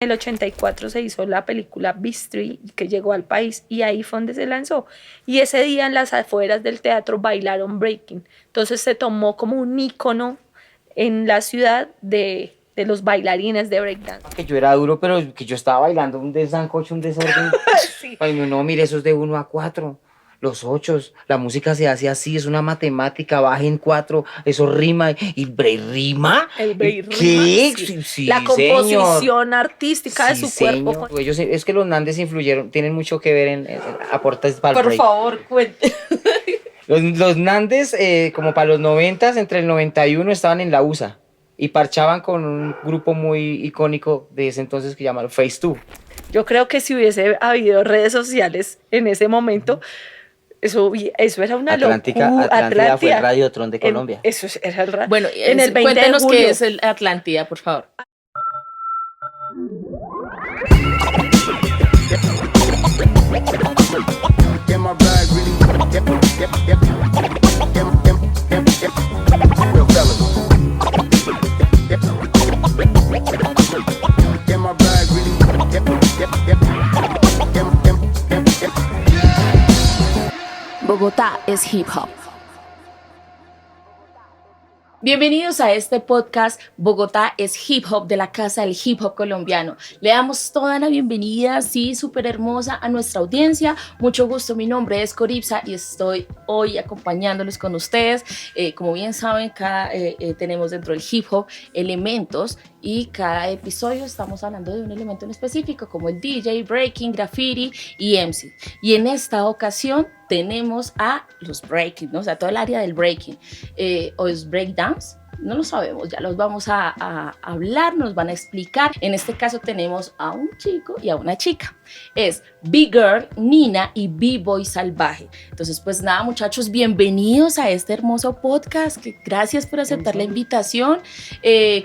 En el 84 se hizo la película Beastry, que llegó al país, y ahí fue donde se lanzó. Y ese día en las afueras del teatro bailaron breaking. Entonces se tomó como un ícono en la ciudad de los bailarines de breakdance. Que yo era duro, pero que yo estaba bailando un desancocho, un desorden. Sí. Ay, no, mire, eso es de 1 a 4. Los 8, la música se hace así, es una matemática, baja en 4, eso rima, y rima. El break ¿Qué? rima, sí. Sí, La composición señor. artística de Sí, su cuerpo. señor. Ellos, es que los Nandes influyeron, tienen mucho que ver en aportes para el Por break. favor, cuente. Los Nandes, como para los 90, entre el 91, estaban en la USA y parchaban con un grupo muy icónico de ese entonces que llamaron Phase 2. Yo creo que si hubiese habido redes sociales en ese momento, eso era una Atlántica, locura. Atlántida fue el Radiotron de Colombia. Eso era el radio. Bueno, en el 20 cuéntenos de julio. qué es el Atlántida, por favor. Bogotá es hip hop. Bienvenidos a este podcast Bogotá es hip hop de la Casa del Hip Hop Colombiano. Le damos toda la bienvenida, sí, súper hermosa a nuestra audiencia. Mucho gusto, mi nombre es Coripsa y estoy hoy acompañándoles con ustedes. Como bien saben, tenemos dentro del hip hop elementos y cada episodio estamos hablando de un elemento en específico como el DJ, breaking, graffiti y MC. Y en esta ocasión tenemos a los breaking, ¿no? O sea, todo el área del breaking. ¿O es breakdance? No lo sabemos, ya los vamos a hablar, nos van a explicar. En este caso tenemos a un chico y a una chica. Es B-Girl, Nina y B-Boy Salvaje. Entonces, pues nada, muchachos, bienvenidos a este hermoso podcast. Gracias por aceptar la invitación.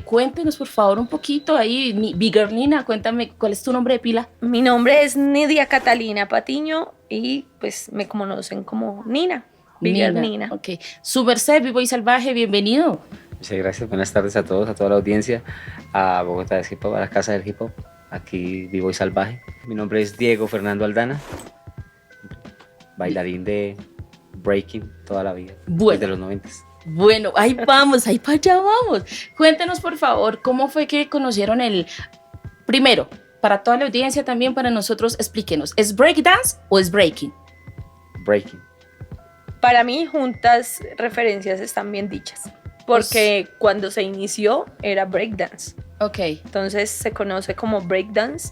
Cuéntenos, por favor, un poquito ahí. B-Girl, Nina, cuéntame, ¿cuál es tu nombre de pila? Mi nombre es Nidia Catalina Patiño y pues me conocen como Nina. B-Girl Nina. Ok. Su merced, B-Boy Salvaje, bienvenido. Muchas gracias, buenas tardes a todos, a toda la audiencia, a Bogotá es Hip Hop, a la Casa del Hip Hop, aquí B-Boy Salvaje. Mi nombre es Diego Fernando Aldana, bailarín de breaking toda la vida, desde los 90. Bueno, ahí vamos, ahí para allá vamos. Cuéntenos, por favor, ¿cómo fue que conocieron primero, para toda la audiencia también, para nosotros, explíquenos, ¿es breakdance o es breaking? Breaking. Para mí, juntas referencias están bien dichas. Porque cuando se inició era breakdance. Ok. Entonces se conoce como breakdance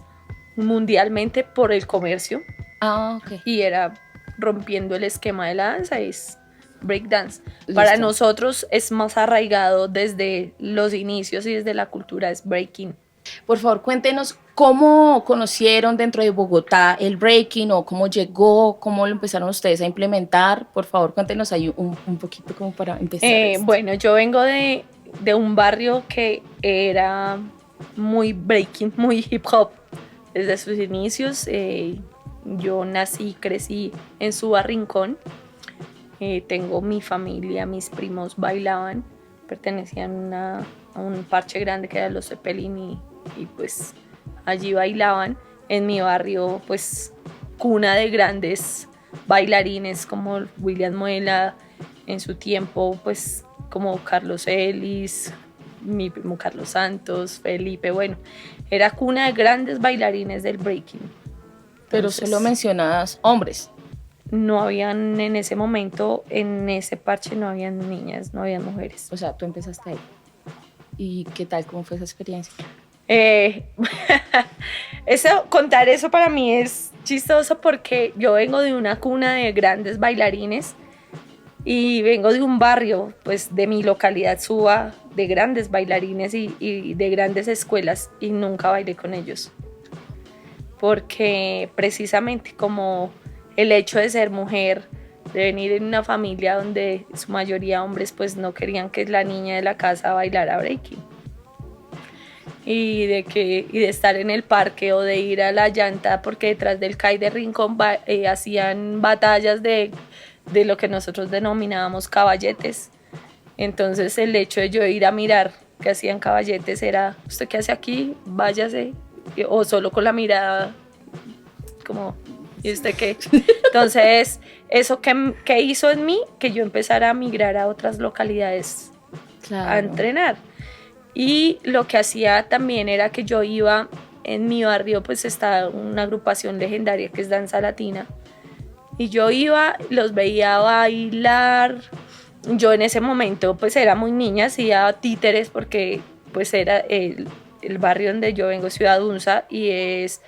mundialmente por el comercio. Ah, ok. Y era rompiendo el esquema de la danza, es breakdance. Listo. Para nosotros es más arraigado desde los inicios y desde la cultura, es breaking. Por favor, cuéntenos cómo conocieron dentro de Bogotá el breaking o cómo llegó, cómo lo empezaron ustedes a implementar. Por favor, cuéntenos ahí un poquito como para empezar. Bueno, yo vengo de un barrio que era muy breaking, muy hip hop desde sus inicios. Yo nací y crecí en Suba Rincón. Tengo mi familia, mis primos bailaban, pertenecían a un parche grande que era los Zeppelin y pues allí bailaban. En mi barrio, pues cuna de grandes bailarines como William Muela, en su tiempo pues como Carlos Ellis, mi primo Carlos Santos, Felipe, bueno, era cuna de grandes bailarines del breaking. Pero Entonces, solo mencionadas hombres. no habían en ese momento, en ese parche no habían niñas, no habían mujeres. O sea, tú empezaste ahí. ¿Y qué tal? ¿Cómo fue esa experiencia? Contar eso para mí es chistoso porque yo vengo de una cuna de grandes bailarines y vengo de un barrio, pues de mi localidad Suba, de grandes bailarines y de grandes escuelas, y nunca bailé con ellos. Porque precisamente como el hecho de ser mujer, de venir en una familia donde su mayoría hombres, pues no querían que la niña de la casa bailara breaking. Y de estar en el parque o de ir a la llanta, porque detrás del CAI de Rincón hacían batallas de lo que nosotros denominábamos caballetes. Entonces el hecho de yo ir a mirar que hacían caballetes era, ¿usted qué hace aquí? Váyase, o solo con la mirada, como, ¿y usted qué? Entonces, eso que hizo en mí, que yo empezara a migrar a otras localidades a entrenar. Y lo que hacía también era que yo iba, en mi barrio pues está una agrupación legendaria que es Danza Latina, y yo iba, los veía bailar. Yo en ese momento pues era muy niña, hacía títeres porque pues era el barrio donde yo vengo, Ciudad Unza, y es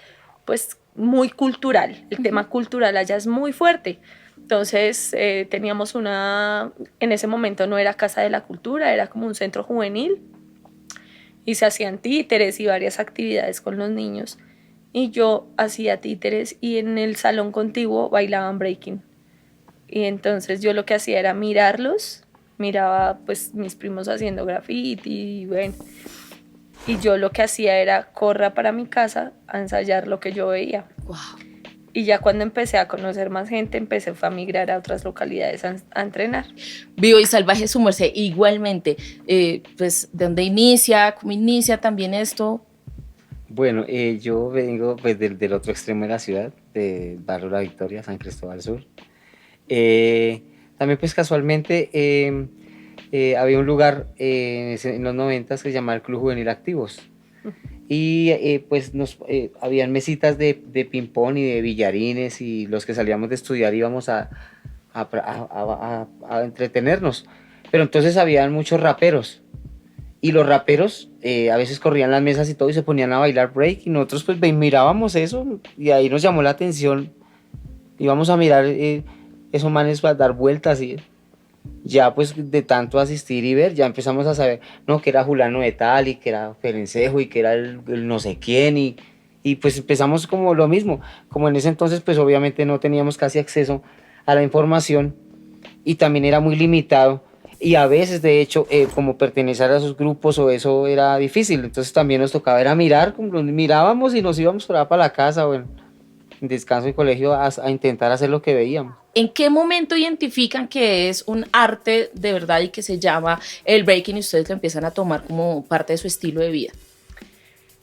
pues muy cultural, el tema cultural allá es muy fuerte. Entonces teníamos en ese momento no era Casa de la Cultura, era como un centro juvenil, y se hacían títeres y varias actividades con los niños. Y yo hacía títeres y en el salón contiguo bailaban breaking. Y entonces yo lo que hacía era mirarlos, miraba pues mis primos haciendo graffiti y bueno. Y yo lo que hacía era corra para mi casa a ensayar lo que yo veía. Wow. Y ya cuando empecé a conocer más gente, empecé a migrar a otras localidades a entrenar. Vivo y Salvaje, su merced, igualmente, pues, ¿de dónde inicia? ¿Cómo inicia también esto? Bueno, yo vengo pues, del otro extremo de la ciudad, de Barrio La Victoria, San Cristóbal Sur. También pues casualmente había un lugar en los 90 que se llamaba el Club Juvenil Activos. Y pues habían mesitas de ping-pong y de billarines, y los que salíamos de estudiar íbamos a entretenernos. Pero entonces habían muchos raperos, y los raperos a veces corrían las mesas y todo y se ponían a bailar break, y nosotros pues mirábamos eso, y ahí nos llamó la atención. Íbamos a mirar esos manes a dar vueltas, y ya pues de tanto asistir y ver, ya empezamos a saber, no, que era Julano de tal, y que era Ferencejo, y que era el no sé quién, y pues empezamos como lo mismo. Como en ese entonces pues obviamente no teníamos casi acceso a la información, y también era muy limitado, y a veces de hecho como pertenecer a esos grupos o eso era difícil. Entonces también nos tocaba era mirar, como mirábamos y nos íbamos por allá para la casa o en descanso y colegio a intentar hacer lo que veíamos. ¿En qué momento identifican que es un arte de verdad y que se llama el breaking y ustedes lo empiezan a tomar como parte de su estilo de vida?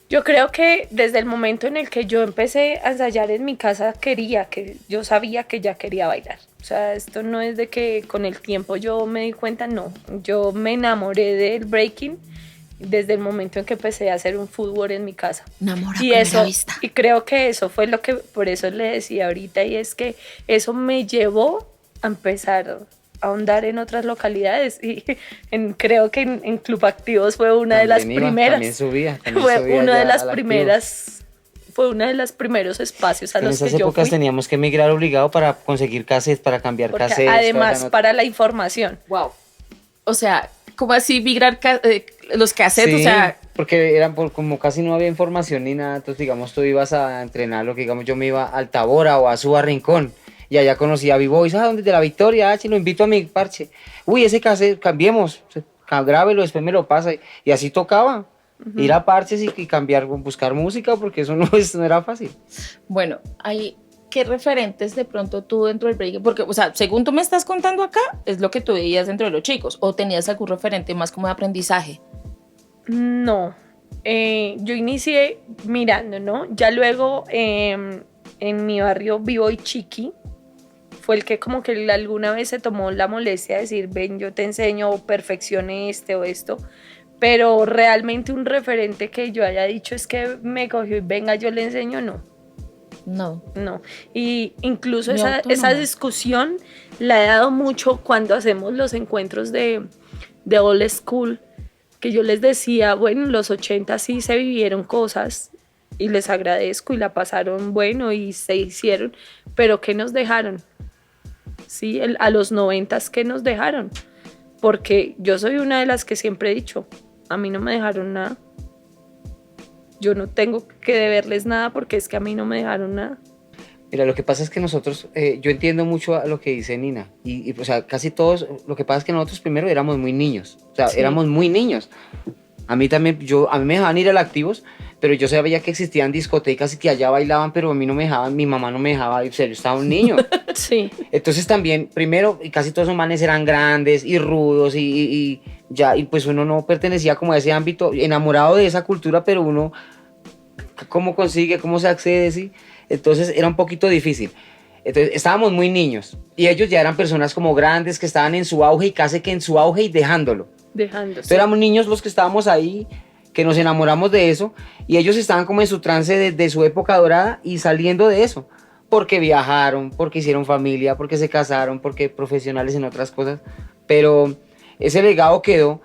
Yo creo que desde el momento en el que yo empecé a ensayar en mi casa, yo sabía que ya quería bailar. O sea, esto no es de que con el tiempo yo me di cuenta, no. Yo me enamoré del breaking desde el momento en que empecé a hacer un fútbol en mi casa. Enamora a Y primera vista. y creo que eso fue por eso le decía ahorita, y es que eso me llevó a empezar a ahondar en otras localidades, y creo que en Club Activos fue una de las primeras. También subía Fue una de las al primeras, fue uno de los primeros espacios a en los esas que yo épocas fui. teníamos que emigrar obligado para conseguir cassettes, para cambiar Porque cassettes. además para la información. Wow. O sea, ¿cómo así migrar los cassettes? Sí, O sea, porque como casi no había información ni nada, entonces digamos tú ibas a entrenar, lo que digamos yo me iba a Altabora o a Suba Rincón, y allá conocí a B-Boys, ¿dónde? De La Victoria, si lo invito a mi parche. Uy, ese cassette, cambiemos, grábelo, después me lo pasa, y así tocaba. Ir a parches y cambiar, buscar música, porque eso no era fácil. bueno, ¿qué referentes de pronto tú dentro del breaking? Porque, o sea, según tú me estás contando acá, es lo que tú veías dentro de los chicos, ¿o tenías algún referente más como de aprendizaje? No, yo inicié mirando, ¿no? Ya luego en mi barrio B-Boy Chiqui fue el que como que alguna vez se tomó la molestia de decir, ven, yo te enseño, perfeccione este o esto, pero realmente un referente que yo haya dicho es que me cogió y venga, yo le enseño, no. No, y incluso esa discusión la he dado mucho cuando hacemos los encuentros de old school, que yo les decía, bueno, en los 80 sí se vivieron cosas y les agradezco y la pasaron bueno y se hicieron, pero ¿qué nos dejaron? Sí, a los 90, ¿qué nos dejaron? Porque yo soy una de las que siempre he dicho, a mí no me dejaron nada. Yo no tengo que deberles nada porque es que a mí no me dejaron nada. Mira, lo que pasa es que nosotros, yo entiendo mucho a lo que dice Nina, y o sea, casi todos, lo que pasa es que nosotros primero éramos muy niños, o sea, Sí. éramos muy niños. A mí también, a mí me dejaban ir al Activos, pero yo sabía que existían discotecas y que allá bailaban, pero a mí no me dejaban, mi mamá no me dejaba ir, o sea, yo estaba un niño. Sí. Entonces también, primero, y casi todos esos manes eran grandes y rudos y pues uno no pertenecía como a ese ámbito, enamorado de esa cultura, pero uno cómo consigue, cómo se accede, ¿sí? Entonces era un poquito difícil. Entonces estábamos muy niños y ellos ya eran personas como grandes que estaban en su auge y casi que en su auge y dejándolo. Entonces éramos niños los que estábamos ahí, que nos enamoramos de eso y ellos estaban como en su trance de su época dorada y saliendo de eso. Porque viajaron, porque hicieron familia, porque se casaron, porque profesionales en otras cosas. Pero ese legado quedó,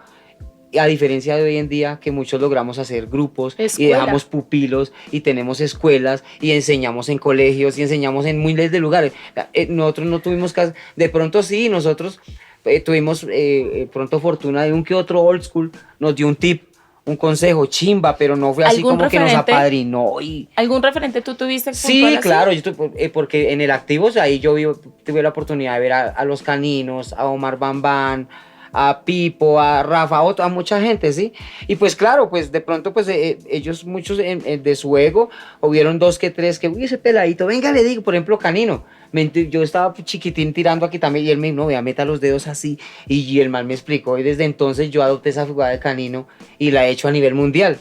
a diferencia de hoy en día, que muchos logramos hacer grupos y dejamos pupilos y tenemos escuelas y enseñamos en colegios y enseñamos en miles de lugares. Nosotros no tuvimos caso, de pronto sí, nosotros tuvimos pronto fortuna de un que otro old school, nos dio un tip, un consejo chimba, pero no fue así como que nos apadrinó. ¿Algún referente tú tuviste? Sí, claro, porque en el Activos ahí tuve la oportunidad de ver a Los Caninos, a Omar Bambán, a Pipo, a Rafa, a mucha gente, ¿sí? Y pues claro, pues de pronto pues ellos muchos de su ego, hubieron 2 que 3 que, uy, ese peladito, venga, le digo, por ejemplo, Canino, yo estaba chiquitín tirando aquí también y él me dijo, no, vea, meta los dedos así, y el man me explicó y desde entonces yo adopté esa jugada de Canino y la he hecho a nivel mundial.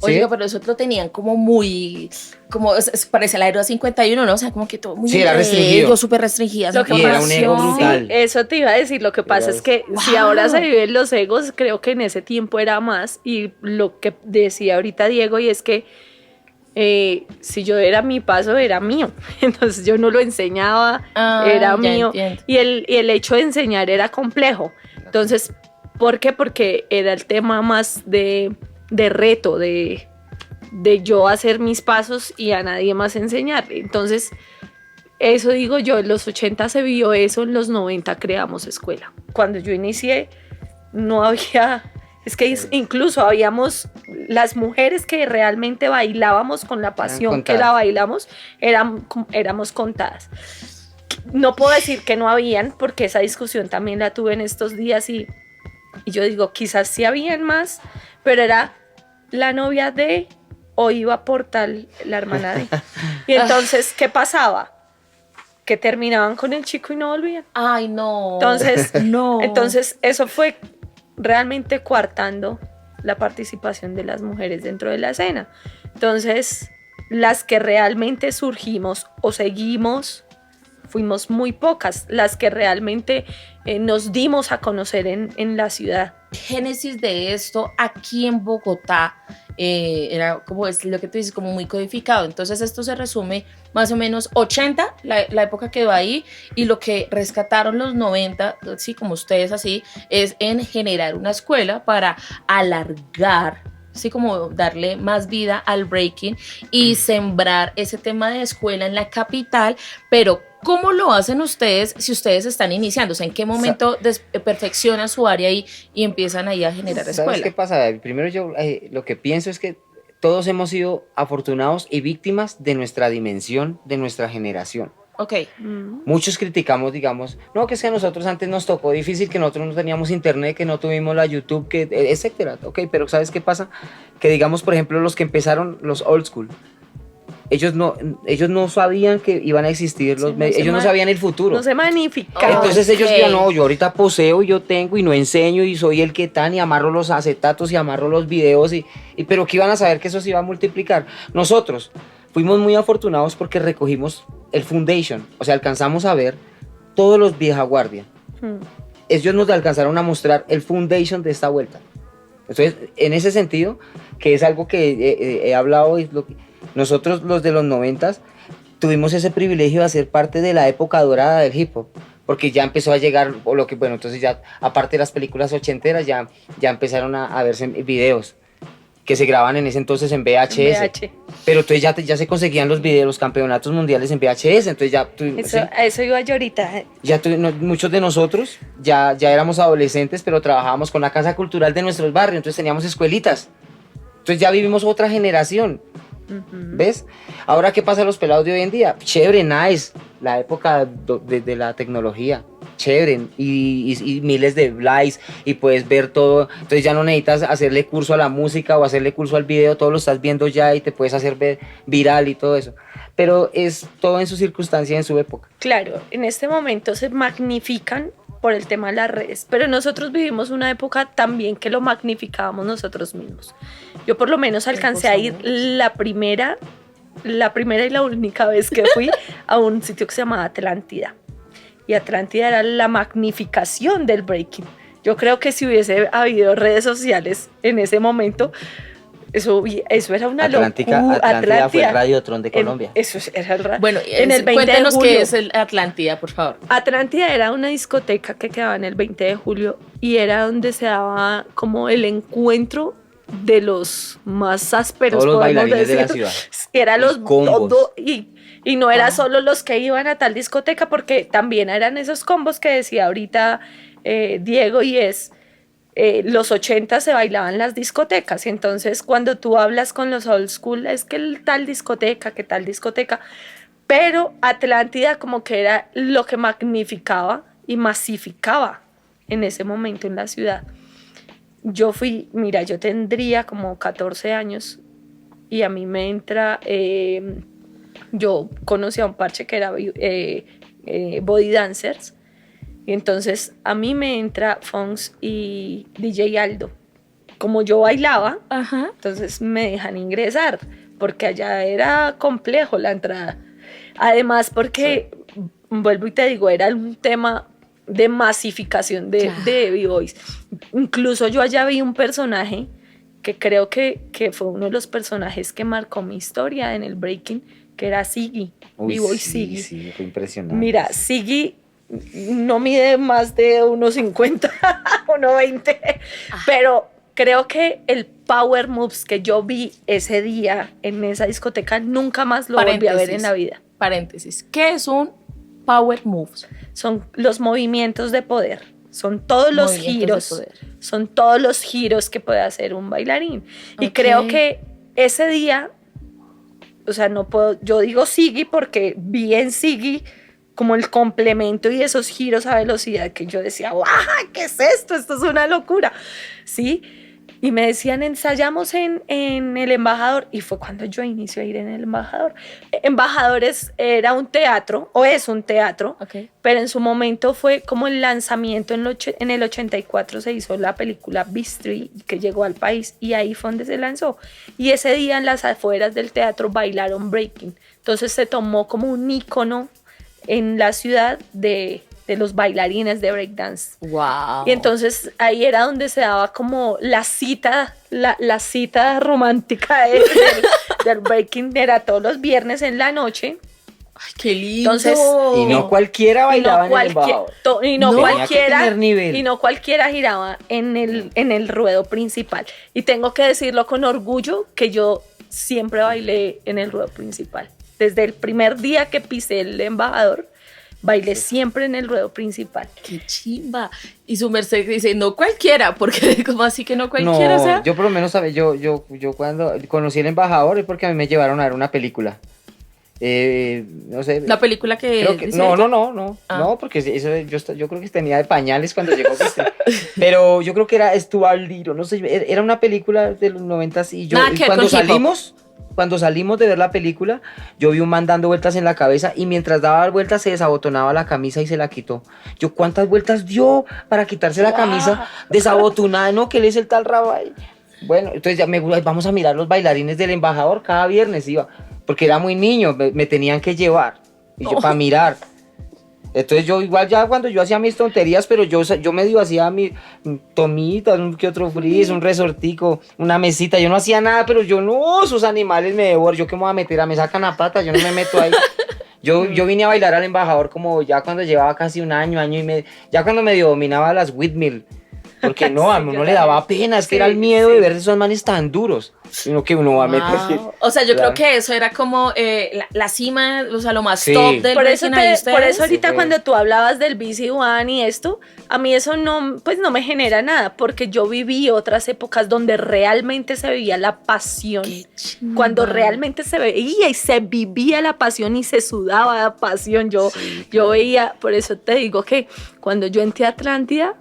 Oiga, ¿sí? Pero nosotros tenían como muy, como parece el Aero 51, ¿no? O sea, como que todo muy... Sí, era restringido. Súper restringida. Y era un ego brutal. Sí, eso te iba a decir, lo que pasa es que si ahora se viven los egos, creo que en ese tiempo era más, y lo que decía ahorita Diego, y es que si yo era mi paso, era mío, entonces yo no lo enseñaba, era mío, entiendo. y el hecho de enseñar era complejo, entonces, ¿por qué? Porque era el tema más de reto, de yo hacer mis pasos y a nadie más enseñarle. Entonces, eso digo yo, en los 80 se vio eso, en los 90 creamos escuela. Cuando yo inicié, no había, es que incluso habíamos, las mujeres que realmente bailábamos con la pasión que la bailamos, éramos contadas. No puedo decir que no habían, porque esa discusión también la tuve en estos días y yo digo, quizás sí habían más, pero era la novia de o iba por tal la hermana de. Y entonces, ¿qué pasaba? Que terminaban con el chico y no volvían. Ay, no. Entonces, entonces eso fue realmente coartando la participación de las mujeres dentro de la escena. Entonces, las que realmente surgimos o seguimos, fuimos muy pocas, las que realmente nos dimos a conocer en la ciudad. Génesis de esto aquí en Bogotá era como es lo que tú dices, como muy codificado. Entonces esto se resume más o menos 80, la época quedó ahí, y lo que rescataron los 90, sí, como ustedes así, es en generar una escuela para alargar, sí, como darle más vida al breaking y sembrar ese tema de escuela en la capital. Pero ¿cómo lo hacen ustedes si ustedes están iniciando? O sea, ¿en qué momento perfeccionan su área y empiezan ahí a generar escuela? ¿Sabes qué pasa? Primero yo lo que pienso es que todos hemos sido afortunados y víctimas de nuestra dimensión, de nuestra generación. Ok. Muchos criticamos, digamos, no, que es que a nosotros antes nos tocó difícil, que nosotros no teníamos internet, que no tuvimos la YouTube, que etcétera. Ok, pero ¿sabes qué pasa? Que digamos, por ejemplo, los que empezaron, los old school, ellos no sabían que iban a existir los medios, ellos no sabían el futuro. No se magnificaban. Entonces ellos dijeron, no, yo ahorita poseo y yo tengo y no enseño y soy el que tan y amarro los acetatos y amarro los videos pero que iban a saber que eso se iba a multiplicar. Nosotros fuimos muy afortunados porque recogimos el foundation, o sea, alcanzamos a ver todos los vieja guardia. Ellos nos alcanzaron a mostrar el foundation de esta vuelta. Entonces, en ese sentido, que es algo que he hablado, nosotros los de los 90 tuvimos ese privilegio de ser parte de la época dorada del hip hop, porque ya empezó a llegar, entonces ya, aparte de las películas ochenteras, ya empezaron a verse videos que se graban en ese entonces en VHS. Pero entonces ya se conseguían los videos, los campeonatos mundiales en VHS, entonces ya... A eso iba yo ahorita. Muchos de nosotros ya éramos adolescentes, pero trabajábamos con la casa cultural de nuestros barrios, entonces teníamos escuelitas. Entonces ya vivimos otra generación. ¿Ves? Ahora, ¿qué pasa a los pelados de hoy en día? Chévere, nice, la época de la tecnología, chévere, y miles de likes, y puedes ver todo. Entonces ya no necesitas hacerle curso a la música o hacerle curso al video, todo lo estás viendo ya y te puedes hacer viral y todo eso. Pero es todo en su circunstancia, en su época. Claro, en este momento se magnifican por el tema de las redes, pero nosotros vivimos una época también que lo magnificábamos nosotros mismos. Yo por lo menos alcancé a ir la primera y la única vez que fui a un sitio que se llamaba Atlántida. Y Atlántida era la magnificación del breaking. Yo creo que si hubiese habido redes sociales en ese momento, eso era una locura. Atlántida fue el Radiotron de Colombia. Eso era el Bueno, en el 20 cuéntenos de julio. qué es el Atlántida, por favor. Atlántida era una discoteca que quedaba en el 20 de julio y era donde se daba como el encuentro de los más ásperos, Todos los podemos bailarines de la decir. ciudad. Era Los combos. Y no era solo los que iban a tal discoteca, porque también eran esos combos que decía ahorita Diego, y los 80 se bailaban las discotecas. Y entonces cuando tú hablas con los old school, es que tal discoteca, que tal discoteca. Pero Atlántida como que era lo que magnificaba y masificaba en ese momento en la ciudad. Yo tendría como 14 años y a mí me entra, yo conocí a un parche que era Body Dancers, y entonces a mí me entra Fonks y DJ Aldo. Como yo bailaba, entonces me dejan ingresar, porque allá era complejo la entrada. Además porque, vuelvo y te digo, era un tema de masificación de B-Boys. Incluso yo allá vi un personaje que creo que fue uno de los personajes que marcó mi historia en el breaking, que era Siggy, B-Boy Siggy. Sí, fue impresionante. Mira, Siggy no mide más de 1.50, 1.20, pero creo que el power moves que yo vi ese día en esa discoteca nunca más lo volví a ver en la vida. Paréntesis, ¿qué es un power moves? Son los movimientos de poder, son todos los giros, son todos los giros que puede hacer un bailarín. Y creo que ese día, o sea, no puedo, yo digo Siggy porque vi en Siggy como el complemento y esos giros a velocidad que yo decía, ¡guau! ¿Qué es esto? Esto es una locura, ¿sí? Y me decían, ensayamos en el Embajador, y fue cuando yo inicié a ir en el Embajador. Embajadores era un teatro, o es un teatro, pero en su momento fue como el lanzamiento, en el 84 se hizo la película Beastry, que llegó al país, y ahí fue donde se lanzó. Y ese día en las afueras del teatro bailaron breaking. Entonces se tomó como un ícono en la ciudad de los bailarines de breakdance. Wow. Y entonces ahí era donde se daba como la cita romántica del breaking, era todos los viernes en la noche. Ay, qué lindo. Entonces, y no cualquiera bailaba en el Embajador. Y no cualquiera, nivel. y no cualquiera giraba en el ruedo principal. Y tengo que decirlo con orgullo que yo siempre bailé en el ruedo principal. Desde el primer día que pisé el Embajador, bailé siempre en el ruedo principal. ¡Qué chimba! Y su merced dice, no cualquiera, porque como así que no cualquiera, No, o sea. yo por lo menos, ¿sabes? Yo cuando conocí el Embajador es porque a mí me llevaron a ver una película. No sé. La película que... Creo que no, porque eso yo creo que tenía de pañales cuando llegó Cristian. Pero yo creo que era Stuart Little, no sé, era una película de los 90s y cuando salimos de ver la película, yo vi un man dando vueltas en la cabeza y mientras daba vueltas se desabotonaba la camisa y se la quitó. Yo, ¿cuántas vueltas dio para quitarse la camisa desabotonada? No, que él es el tal Rabay. Bueno, entonces ya vamos a mirar los bailarines del Embajador, cada viernes iba, porque era muy niño, me tenían que llevar, y yo para mirar. Entonces yo igual ya cuando yo hacía mis tonterías, pero yo medio hacía mi tomitas, un que otro frizz, un resortico, una mesita, yo no hacía nada, pero yo no, esos animales me devoran, yo qué me voy a meter, me sacan la pata, yo no me meto ahí. Yo vine a bailar al Embajador como ya cuando llevaba casi un año y medio, ya cuando medio dominaba las windmill. Porque no, a uno le daba pena, es que era el miedo de ver esos manes tan duros. Sino que uno va a meter. O sea, yo creo que eso era como la cima, o sea, lo más top del por eso ahorita Sí, cuando tú hablabas del BC One y esto, a mí eso no me genera nada, porque yo viví otras épocas donde realmente se veía la pasión. Cuando realmente se veía y se vivía la pasión y se sudaba la pasión. Yo veía, por eso te digo que cuando yo entré a Atlántida,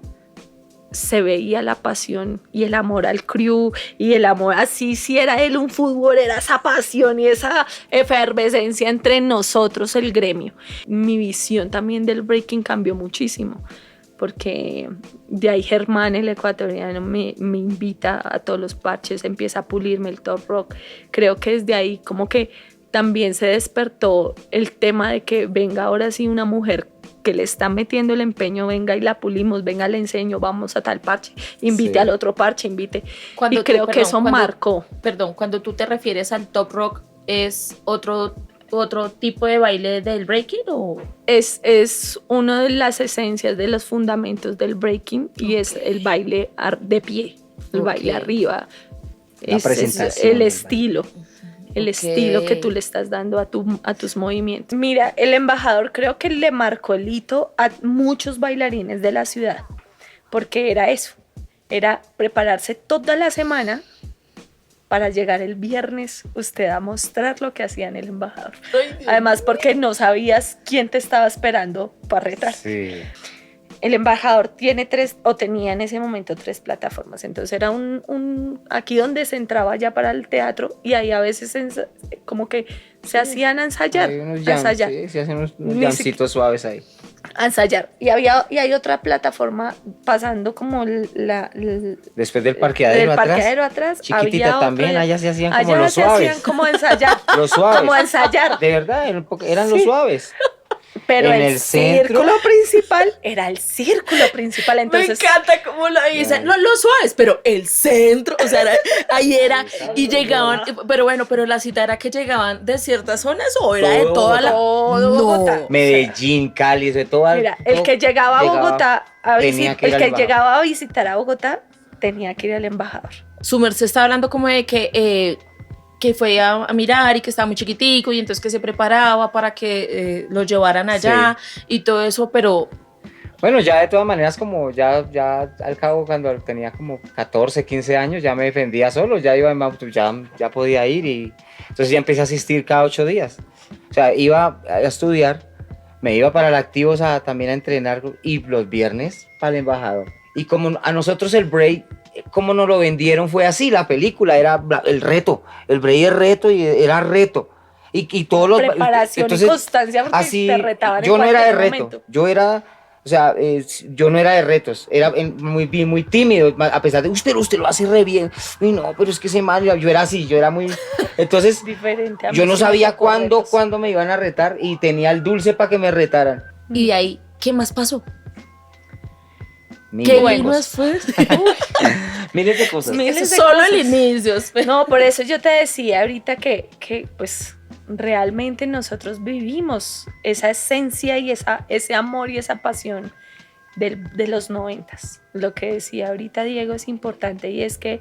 se veía la pasión y el amor al crew y el amor, así si era él un fútbol, era esa pasión y esa efervescencia entre nosotros, el gremio. Mi visión también del breaking cambió muchísimo, porque de ahí Germán, el ecuatoriano, me invita a todos los parches, empieza a pulirme el top rock. Creo que desde ahí como que también se despertó el tema de que venga ahora sí una mujer que le está metiendo el empeño, venga y la pulimos, venga, le enseño, vamos a tal parche, invite al otro parche, invite. Y creo que eso marcó. Perdón, cuando tú te refieres al top rock, ¿es otro tipo de baile del breaking o...? Es una de las esencias, de los fundamentos del breaking y es el baile de pie, el baile arriba. La presentación, el estilo. El estilo que tú le estás dando a tus movimientos. Mira, el embajador creo que le marcó el hito a muchos bailarines de la ciudad, porque era eso, era prepararse toda la semana para llegar el viernes usted a mostrar lo que hacía en el embajador. Además, porque no sabías quién te estaba esperando para retar. Sí. El embajador tenía en ese momento 3 plataformas, entonces era aquí donde se entraba ya para el teatro y ahí a veces como que se hacían a ensayar. Hay unos a ensayar. Sí, se hacen unos jamcitos suaves ahí. A ensayar. Y hay otra plataforma pasando como Después del parqueadero atrás. Parqueadero atrás. Chiquitita también, allá se hacían como allá los se suaves. hacían como ensayar. Los suaves. Como ensayar. De verdad, eran los suaves. Pero en el círculo principal era el círculo principal. Entonces, me encanta cómo lo dicen. No los suaves, pero el centro. O sea, ahí era. Y llegaban. Pero bueno, pero la cita era que llegaban de ciertas zonas o era de toda la. Todo Bogotá. Medellín, Cali, de toda. Mira, el que llegaba a Bogotá llegaba a visitar a Bogotá tenía que ir al embajador. Su merced estaba hablando como de que fue a mirar y que estaba muy chiquitico y entonces que se preparaba para que lo llevaran allá y todo eso, pero... Bueno, ya de todas maneras, como ya al cabo cuando tenía como 14, 15 años, ya me defendía solo, ya iba ya podía ir y entonces ya empecé a asistir cada 8 días. O sea, iba a estudiar, me iba para el Activos también a entrenar y los viernes para el embajador. Y como a nosotros el break, como nos lo vendieron fue así, la película era el reto, el break es reto y era reto. Y todos los... Preparación y constancia porque así, te retaban yo en no era de cualquier reto, momento. yo no era de retos, era muy tímido, a pesar de usted lo hace re bien, y no, pero es que ese man, yo era así, yo era muy, entonces Diferente a mí yo no sí me sabía tocó cuándo retos. me iban a retar y tenía el dulce para que me retaran. Y de ahí, ¿qué más pasó? Miles ¿Qué de bueno cosas. después? Miles de cosas. Miles Eso es de solo cosas. el inicio. No, por eso yo te decía ahorita que pues realmente nosotros vivimos esa esencia y ese amor y esa pasión de los 90s. Lo que decía ahorita Diego es importante y es que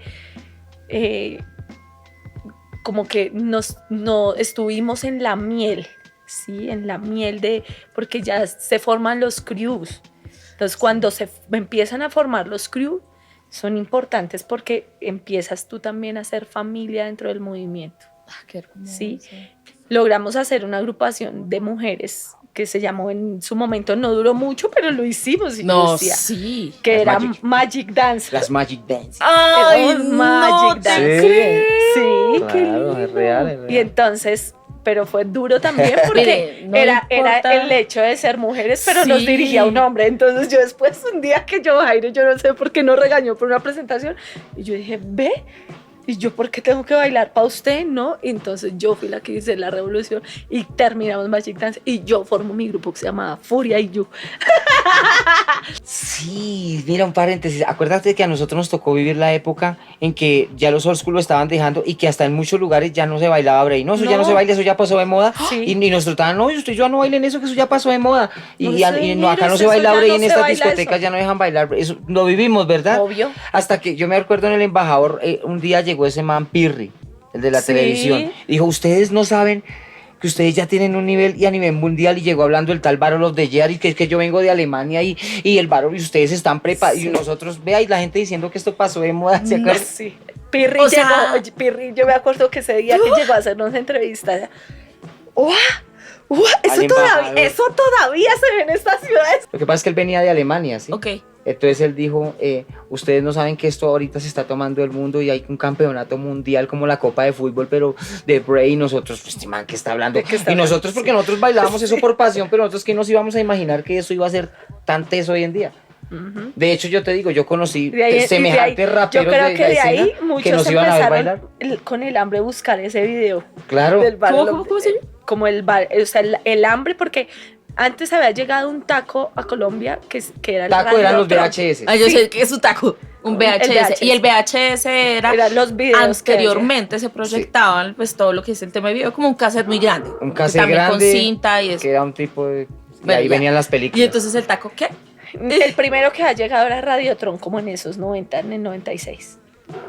como que no estuvimos en la miel, ¿sí? En la miel porque ya se forman los crews. Entonces cuando se empiezan a formar los crews, son importantes porque empiezas tú también a hacer familia dentro del movimiento. Qué hermoso. ¿Sí? Logramos hacer una agrupación de mujeres que se llamó en su momento, no duró mucho, pero lo hicimos. Y yo No, decía, sí. que Las era Magic Dance. Las Magic Dance. Ay, Éramos no Magic te Dance. creo. Sí, qué Claro, lindo. es real. Y entonces, pero fue duro también porque Mire, no era importa. el hecho de ser mujeres, pero nos Sí. dirigía un hombre. Entonces yo después, un día que Jairo, yo no sé por qué nos regañó por una presentación, y yo dije, ve, y yo, ¿por qué tengo que bailar para usted? ¿No? Y entonces yo fui la que hice la revolución y terminamos Magic Dance y yo formo mi grupo que se llamaba Furia y You. Sí, mira, un paréntesis. Acuérdate que a nosotros nos tocó vivir la época en que ya los old school lo estaban dejando y que hasta en muchos lugares ya no se bailaba break. No, eso ya no se baila, eso ya pasó de moda. Sí. Y nos trataban, no, usted ya no bailen eso, que eso ya pasó de moda. No, Y acá no se eso baila ya break, no en se estas baila discotecas eso. ya no dejan bailar. Eso lo vivimos, ¿verdad? Obvio. Hasta que yo me acuerdo en el embajador, un día llegó ese man Pirri, el de la Sí. televisión. Dijo, ustedes no saben que ustedes ya tienen un nivel y a nivel mundial, y llegó hablando el tal Barolo de Yer, y que es que yo vengo de Alemania y el Barolo y ustedes están preparados, y nosotros, vea, y la gente diciendo que esto pasó de moda, ¿se acuerdan? Sí. Pirri O sea- llegó, Pirri, yo me acuerdo que ese día que llegó a hacernos entrevistas, ¡Uah! Al embajador. Eso todavía se ve en estas ciudades. Lo que pasa es que él venía de Alemania, ¿sí? Ok. Entonces él dijo, ustedes no saben que esto ahorita se está tomando el mundo y hay un campeonato mundial como la Copa de Fútbol, pero de break, y nosotros, pues, este man, ¿qué está hablando? ¿De qué está Y hablando? nosotros, porque nosotros bailábamos eso por pasión, pero nosotros que nos íbamos a imaginar que eso iba a ser tan teso hoy en día. Ujú. De hecho, yo te digo, yo conocí De ahí- semejantes de ahí- raperos yo creo de que la de escena ahí que muchos nos iban a ver bailar. empezaron con el hambre buscar ese video Claro. del bar. ¿Cómo se llama? Como el bar, o sea, el hambre, porque antes había llegado un taco a Colombia que era el Taco eran los Radiotron. VHS. Ah, yo sé que es un taco, un VHS. El VHS. Y el VHS era Eran los videos anteriormente se proyectaban pues todo lo que es el tema de video como un cassette muy grande. Un que cassette también grande. con cinta y eso. Que era un tipo de... Y Bueno, ahí ya. venían las películas. Y entonces el taco, ¿qué? El primero que ha llegado era Radiotron, como en esos 90, en el 96.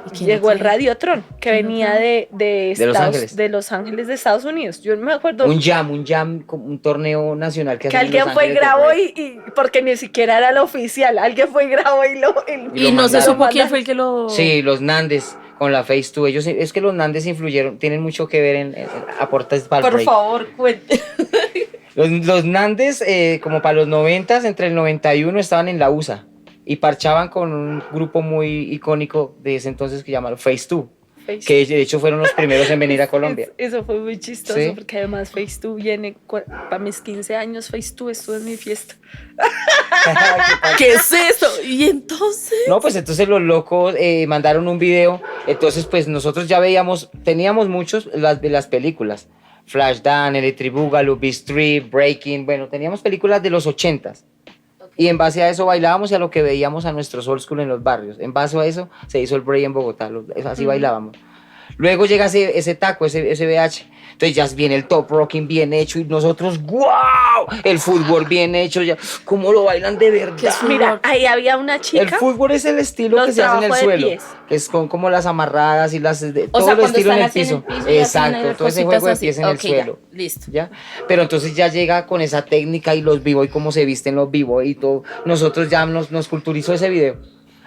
¿Y quién Llegó lo el trae? Radiotron, que ¿Quién lo venía trae? de Los Ángeles. de Los Ángeles de Estados Unidos. Yo no me acuerdo Un jam, como un torneo nacional que que hacen en alguien Los fue y Ángeles de grabó Break. y porque ni siquiera era el oficial, alguien fue y grabó y lo... Y lo Y no se mandaron. supo quién fue el que lo... Sí, los Nandes con la Face 2. Ellos, es que los Nandes influyeron, tienen mucho que ver en aportes para el Por break. favor, cuente. Los Nandes, como para los 90, entre el 91, estaban en la USA y parchaban con un grupo muy icónico de ese entonces que llamaron Face 2, que de hecho fueron los primeros en venir a Colombia. Eso fue muy chistoso, Sí. porque además Face 2 viene, para mis 15 años Face 2 estuvo en mi fiesta. ¿Qué es eso? Y entonces... No, pues entonces los locos mandaron un video, entonces pues nosotros ya veíamos, teníamos muchos de las películas, Flashdance, Electric Boogaloo, Beat Breaking, bueno, teníamos películas de los 80s. Y en base a eso bailábamos y a lo que veíamos a nuestros old school en los barrios. En base a eso se hizo el break en Bogotá, así bailábamos. Luego llega ese taco, ese VH. Entonces ya viene el top rocking bien hecho y nosotros, ¡wow! El fútbol bien hecho, ya, ¿cómo lo bailan de verdad? ¿Qué es Mira, ahí había una El chica, fútbol es el estilo Los que se hace en el trabajo de suelo, pies. que es con como las amarradas y las O todo sea, el cuando estilo en están el así piso. en el piso y hacen Exacto, ahí todo ese cositas juego de así. pies en el Ok, ya, suelo. listo. ¿Ya? Pero entonces ya llega con esa técnica y los b-boy, cómo se visten los b-boy y todo. Nosotros ya nos culturizó ese video.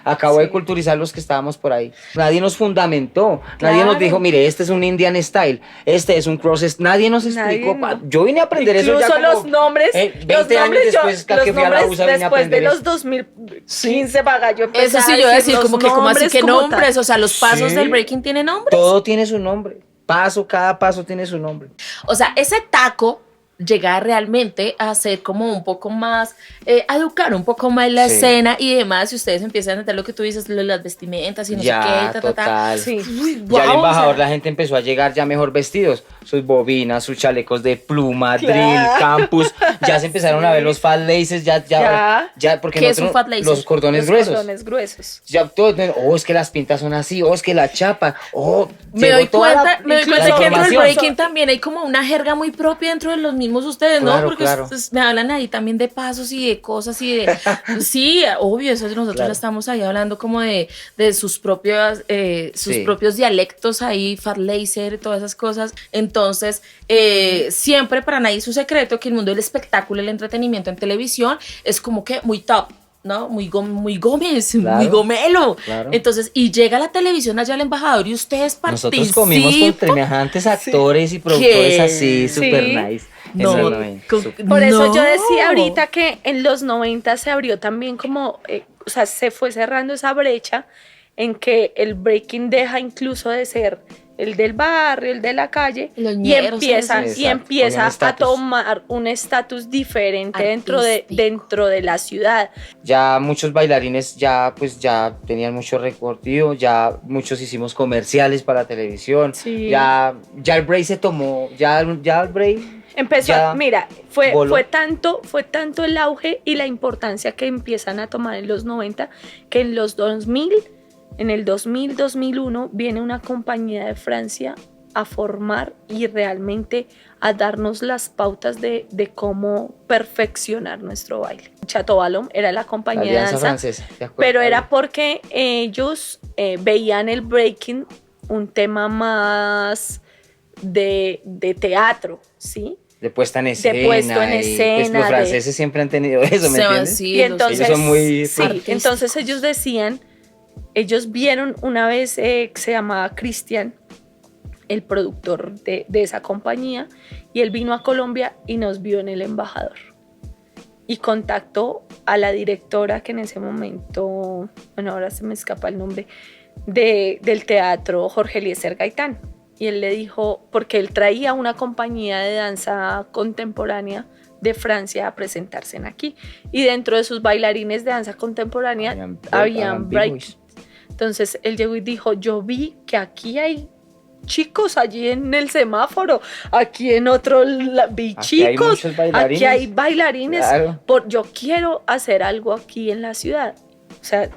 Acabo de culturizar los que estábamos por ahí. Nadie nos fundamentó, nadie nos Claro. dijo, mire, este es un Indian style, este es un cross, nadie nos explicó. Nadie, no. Yo vine a aprender eso ya incluso como, los nombres, 20 los años nombres, después los que fui a la nombres USA vine a después de aprender los eso. 2015 vaga, yo empecé Eso sí, a yo iba a decir decir, los como que, como así que como tal. nombres, o sea, los pasos Sí. del breaking tienen nombres. Todo tiene su nombre. Cada paso tiene su nombre. O sea, ese taco llega realmente a ser como un poco más, a educar un poco más la Sí. escena y demás, si ustedes empiezan a entender lo que tú dices, lo de las vestimentas y no Ya, sé qué, ta, ta, ta. total. Sí. Uy, Ya el guau, embajador, o sea, la gente empezó a llegar ya mejor vestidos. Sus bobinas, sus chalecos de pluma, Claro. drill, campus. Ya se empezaron a ver los fat laces, ya, porque ¿Qué es un nosotros- fat lace? los cordones Los gruesos. cordones gruesos. Ya todo, es que las pintas son así, es que la chapa, me llegó doy toda cuenta, me doy incluso cuenta que dentro del información. breaking también hay como una jerga muy propia dentro de los mismos ustedes, ¿no? Claro, Porque claro. ustedes me hablan ahí también de pasos y de cosas y de... Sí, obvio, eso nosotros Claro. ya estamos ahí hablando como de sus Sí. propios dialectos ahí, fat laser, todas esas cosas. Entonces, siempre para nadie es un secreto que el mundo del espectáculo, el entretenimiento en televisión es como que muy top, ¿no? Muy Gómez, Claro, muy Gomelo. claro. Entonces, y llega la televisión allá el embajador y ustedes participan. Nosotros comimos con semejantes actores y productores ¿Qué? así, Sí. super nice. No, En los 90, con- súper. Por eso No. yo decía ahorita que en los 90 se abrió también como, o sea, se fue cerrando esa brecha en que el breaking deja incluso de ser el del barrio, el de la calle, Los y ñeros, empieza, esos. y Exacto, empieza con un a estatus. tomar un estatus diferente Artístico. dentro de la ciudad. Ya muchos bailarines ya tenían mucho recorrido, ya muchos hicimos comerciales para televisión, Sí. ya el break se tomó, ya el break Empezó, ya mira, voló. fue tanto el auge y la importancia que empiezan a tomar en los 90, que en los 2000, en el 2000, 2001, viene una compañía de Francia a formar y realmente a darnos las pautas de cómo perfeccionar nuestro baile. Chateau Ballon era la la compañía de Alianza danza, Francesa, ¿de acuerdo? pero era porque ellos veían el breaking un tema más de teatro, ¿sí? de puesta en escena. puesto en y, pues, escena, los de- franceses siempre han tenido eso, ¿me entiendes? Sí, Y entonces, ellos son muy sí, artísticos. entonces ellos decían, ellos vieron una vez que se llamaba Cristian, el productor de esa compañía, y él vino a Colombia y nos vio en el embajador. Y contactó a la directora que en ese momento, bueno, ahora se me escapa el nombre, del teatro Jorge Eliezer Gaitán. Y él le dijo, porque él traía una compañía de danza contemporánea de Francia a presentarse aquí. Y dentro de sus bailarines de danza contemporánea habían break. Entonces él llegó y dijo, yo vi que aquí hay chicos allí en el semáforo, aquí en otro vi chicos, aquí hay bailarines, claro. Yo quiero hacer algo aquí en la ciudad. O sea,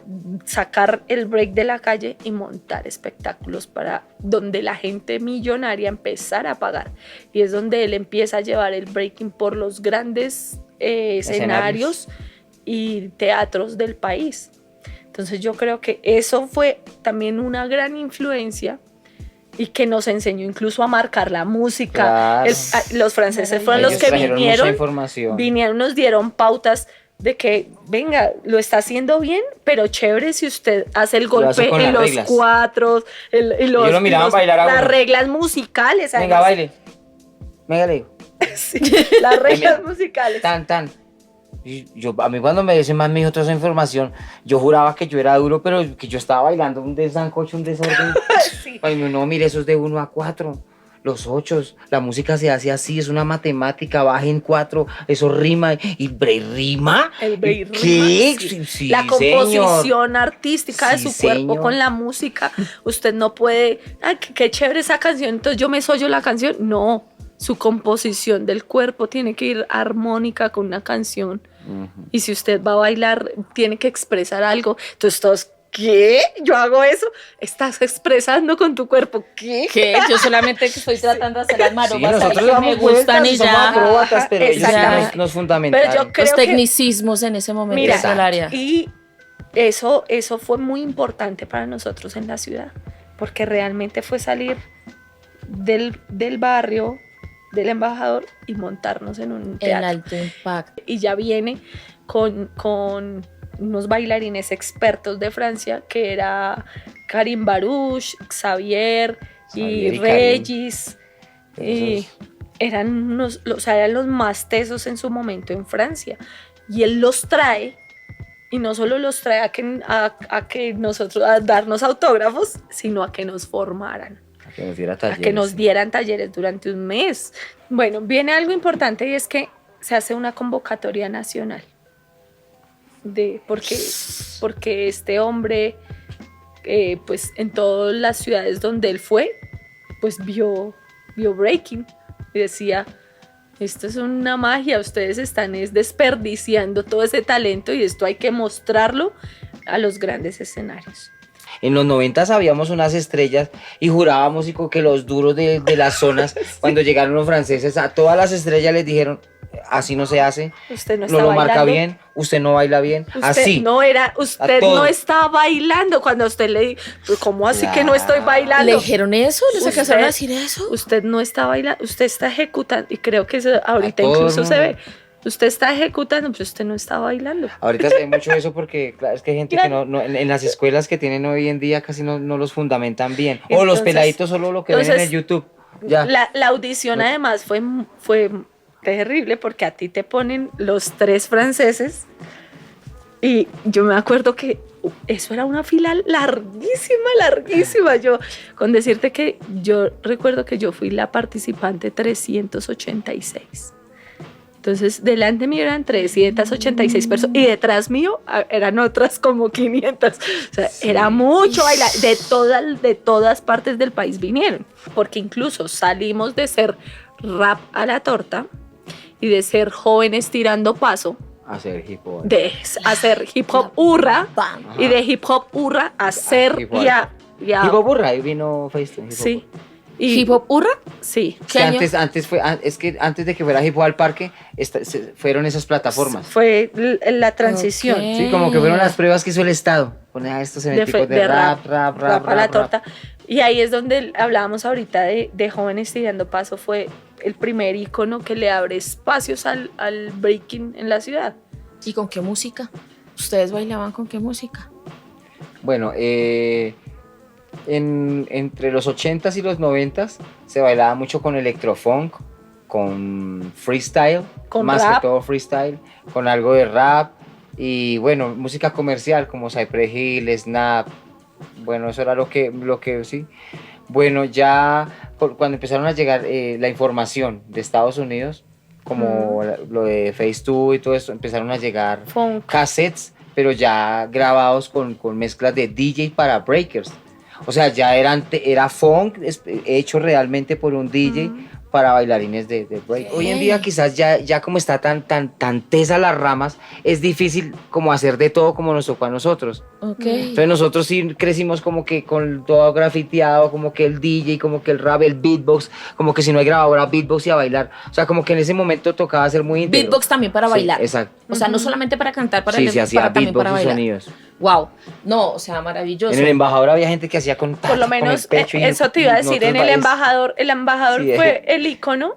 sacar el break de la calle y montar espectáculos para donde la gente millonaria empezara a pagar. Y es donde él empieza a llevar el breaking por los grandes escenarios y teatros del país. Entonces yo creo que eso fue también una gran influencia y que nos enseñó incluso a marcar la música. Claro. Los franceses fueron los que vinieron, nos dieron pautas de que, venga, lo está haciendo bien, pero chévere si usted hace el golpe en los reglas. Cuatros, yo lo miraba bailar las reglas musicales. Venga, baile. Venga, le digo. Sí, las reglas musicales. Tan. A mí cuando me dicen más me dijo toda esa información, yo juraba que yo era duro, pero que yo estaba bailando un desancocho, un desorden. Sí. Ay, no, mire, eso es de 1 a 4. Los 8, la música se hace así, es una matemática, baja en 4, eso rima, y rima. El break ¿qué? Rima, sí, la composición señor. Artística de su cuerpo con la música. Usted no puede, qué chévere esa canción, entonces yo me sollo la canción. No, su composición del cuerpo tiene que ir armónica con una canción. Y si usted va a bailar, tiene que expresar algo. Entonces todos, ¿qué? ¿Yo hago eso? ¿Estás expresando con tu cuerpo? ¿Qué? Yo solamente estoy tratando de hacer las maromas nosotros que me gustan y ya. Acróbatas, pero ellos nos fundamentaron. Pero yo creo los tecnicismos en ese momento. Mira, del área. Y eso fue muy importante para nosotros en la ciudad, porque realmente fue salir del barrio, del Embajador, y montarnos en un teatro. El alto impacto. Y ya viene con unos bailarines expertos de Francia, que era Karim Barouche, Xavier y Regis. Y eran los más tesos en su momento en Francia. Y él los trae, y no solo los trae a que nosotros, a darnos autógrafos, sino a que nos formaran. A que nos dieran talleres durante un mes. Bueno, viene algo importante, y es que se hace una convocatoria nacional. Porque este hombre, pues en todas las ciudades donde él fue, pues vio breaking y decía, esto es una magia, ustedes están desperdiciando todo ese talento, y esto hay que mostrarlo a los grandes escenarios. En los 90 habíamos unas estrellas y jurábamos que los duros de las zonas, sí. Cuando llegaron los franceses, a todas las estrellas les dijeron, así no se hace, usted no está lo bailando. Marca bien, usted no baila bien, usted así. Usted no está bailando. Cuando usted le dijo, ¿cómo así que no estoy bailando? ¿Le dijeron eso? ¿Les alcanzaron a decir eso? Usted no está bailando, usted está ejecutando, y creo que eso ahorita incluso se ve. Usted está ejecutando, pero usted no está bailando. Ahorita se ve mucho eso porque, claro, es que hay gente que no en las escuelas que tienen hoy en día casi no los fundamentan bien. Entonces, o los peladitos solo lo que ven en el YouTube. Ya. La audición además fue terrible, porque a ti te ponen los 3 franceses, y yo me acuerdo que eso era una fila larguísima. Yo, con decirte que yo recuerdo que yo fui la participante 386. Entonces, delante mío eran 386 personas y detrás mío eran otras como 500. O sea, sí. Era mucho bailar. De todas partes del país vinieron. Porque incluso salimos de ser rap a la torta y de ser jóvenes tirando paso. A hacer hip hop. De hacer hip hop hurra. Y de hip hop hurra a hacer hip hop hurra, ahí vino FaceTime. Sí. ¿Hip hop hurra? Sí. ¿Qué año? Antes de que fuera hip hop al parque, fueron esas plataformas. Fue la transición. Okay. Sí, como que fueron las pruebas que hizo el Estado. Poner a estos eventos de rap a la torta. Y ahí es donde hablábamos ahorita de jóvenes tirando paso. Fue el primer ícono que le abre espacios al breaking en la ciudad. ¿Y con qué música? ¿Ustedes bailaban con qué música? Bueno, entre los 80s y los 90s se bailaba mucho con electrofunk, con freestyle, más rap. Que todo freestyle, con algo de rap y bueno, música comercial como Cypress Hill, Snap. Bueno, eso era lo que sí. Bueno, ya cuando empezaron a llegar la información de Estados Unidos como lo de Phase 2 y todo eso, empezaron a llegar Funk. cassettes, pero ya grabados con mezclas de DJ para breakers. O sea, ya era funk hecho realmente por un DJ para bailarines de break. Hoy en día quizás ya como está tan tesa las ramas, es difícil como hacer de todo como nos tocó a nosotros. Entonces nosotros sí crecimos como que con todo grafiteado, como que el DJ, como que el rap, el beatbox, como que si no hay grabadora, beatbox y a bailar. O sea, como que en ese momento tocaba ser muy íntegro. Beatbox también para bailar. Sí, exacto. O sea, no solamente para cantar, para Sí, se hacía para también beatbox para y bailar. sonidos. Wow. No, o sea, maravilloso. En el embajador había gente que hacía con Por lo con menos el pecho y eso te iba a decir, nosotros en el embajador Sí, fue el icono,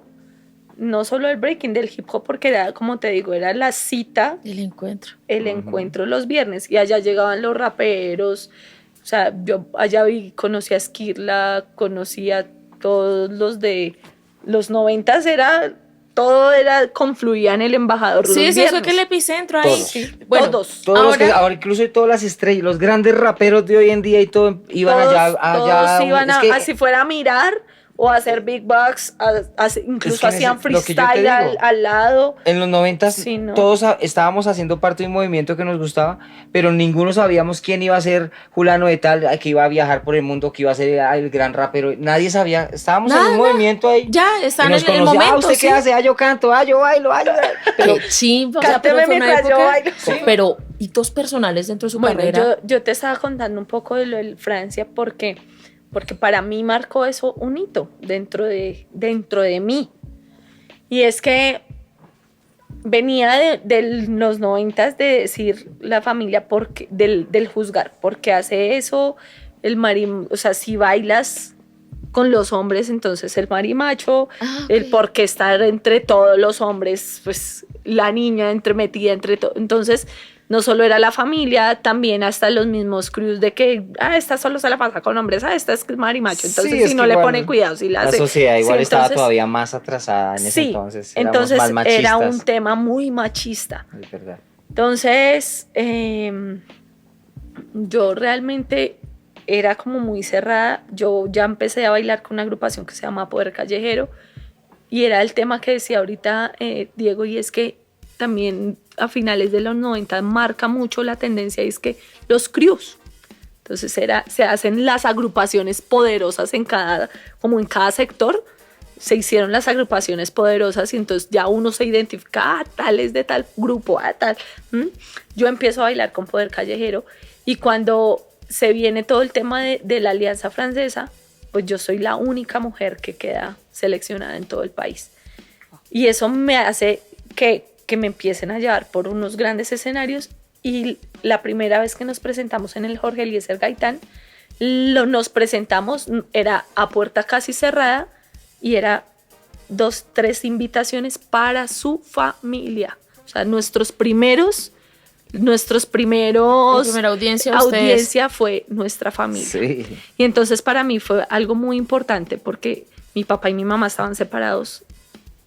no solo el breaking del hip hop, porque era, como te digo, era la cita, El encuentro. el encuentro los viernes, y allá llegaban los raperos, o sea, yo allá conocí a Skirla, conocí a todos los de los 90s, confluía en el embajador los Sí, eso viernes. fue que el epicentro ahí. Todos. Sí. Bueno, Todos. Todos los ahora, ahora incluso todas las estrellas, los grandes raperos de hoy en día y todo iban Todos iban es que- así fuera a mirar o a hacer big bucks, incluso Es que hacían lo que yo te freestyle digo. al lado. En los 90 Sí, no. todos estábamos haciendo parte de un movimiento que nos gustaba, pero ninguno sabíamos quién iba a ser fulano de tal, que iba a viajar por el mundo, que iba a ser el gran rapero. Nadie sabía. Estábamos en Nada, un movimiento ahí. ya y están nos en el conocía, momento. ¿usted qué hace? Yo canto, yo bailo, Pero Qué chimba, o sea, Cánteme pero fue una mientras yo época- bailo. Sí. Pero hitos personales dentro de su Bueno, carrera. yo te estaba contando un poco de lo de Francia porque para mí marcó eso un hito dentro de mí. Y es que venía de los 90s de decir la familia del juzgar, porque hace eso, o sea, si bailas con los hombres, entonces el marimacho, Ah, ok. el por qué estar entre todos los hombres, pues la niña entremetida entre todos. Entonces, no solo era la familia, también hasta los mismos crews de que, esta solo se la pasa con hombres, esta es marimacho. Entonces, Sí, es si no que le igual ponen cuidado, si la la hace. sociedad igual Sí, estaba entonces, todavía más atrasada en ese sí, entonces. Éramos entonces más machistas. era un tema muy machista. Es verdad. Entonces, yo realmente era como muy cerrada. Yo ya empecé a bailar con una agrupación que se llama Poder Callejero y era el tema que decía ahorita Diego, y es que también a finales de los 90 marca mucho la tendencia, y es que los crews. Entonces se hacen las agrupaciones poderosas como en cada sector. Se hicieron las agrupaciones poderosas y entonces ya uno se identifica, tal es de tal grupo, tal. Yo empiezo a bailar con Poder Callejero y cuando se viene todo el tema de la Alianza Francesa, pues yo soy la única mujer que queda seleccionada en todo el país. Y eso me hace que me empiecen a llevar por unos grandes escenarios, y la primera vez que nos presentamos en el Jorge Eliezer Gaitán, nos presentamos, era a puerta casi cerrada, y era 2, 3 invitaciones para su familia. O sea, nuestros primeros La primera audiencia fue nuestra familia. Sí. Y entonces para mí fue algo muy importante porque mi papá y mi mamá estaban separados